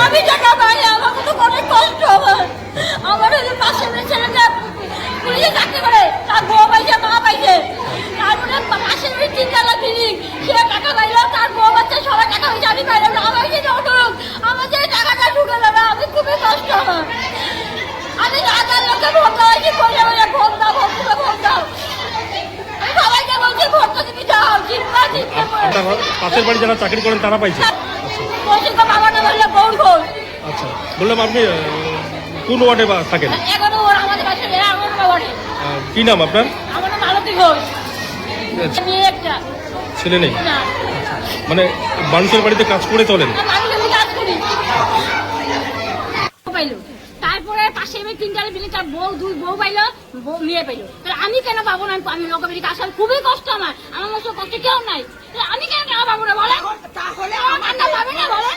আমি টাকা পাই, আমার তো অনেক কষ্ট। আমার পাশে ছেলেটা পুলিশে চাকরি করে, তার বউ পাইছে, মা পাইছে, তারপরে পাশের ওই 3 তলা বিল্ডিং, সে টাকা পাইলো, তার বউ বাচ্চা সবাই টাকা হয়েছে, আমি পাইলাম না। আমার যে অনুরোধ, আমার যে টাকাটা ঢুকে যাবে, আমি খুবই কষ্ট আমার। আমি রাজার লোকে ভোট দেওয়াইছি, বলে বলে ভোট দাও, ভোট দিলে ভোট দাও। আমি সবাইকে বলছি ভোটটা দিবি যাও, জিতবা জিতবে। পাশের বাড়ি যারা চাকরি করেন তারা পাইছে? বলছি তো বাবাটা বললে গৌর ঘোষ। আচ্ছা, বললাম আপনি কোন ওয়ার্ডে থাকেন? 11 ওয়ার্ড, আমাদের পাশে 11 ওয়ার্ডে। কি নাম আপনার? আমার নাম মালতী ঘোষ। মেয়ে একটা ছেলে নেই? না। মানে মানুষের বাড়িতে কাজ করে চলেন? আমি কিন্তু কাজ করি। পাইলো, তারপরে পাশে 3 তলা বিল্ডিং, তার দুই বউ পাইলো, মেয়ে পাইলো। আমি কেন পাবো না? আমি লোকবাড়ি কাজ করি, খুবই কষ্ট আমার। আমার মতো কষ্ট কেউ নাই, আমি কেন পাবো না বলে? তাহলে আমার পাবে না বলে?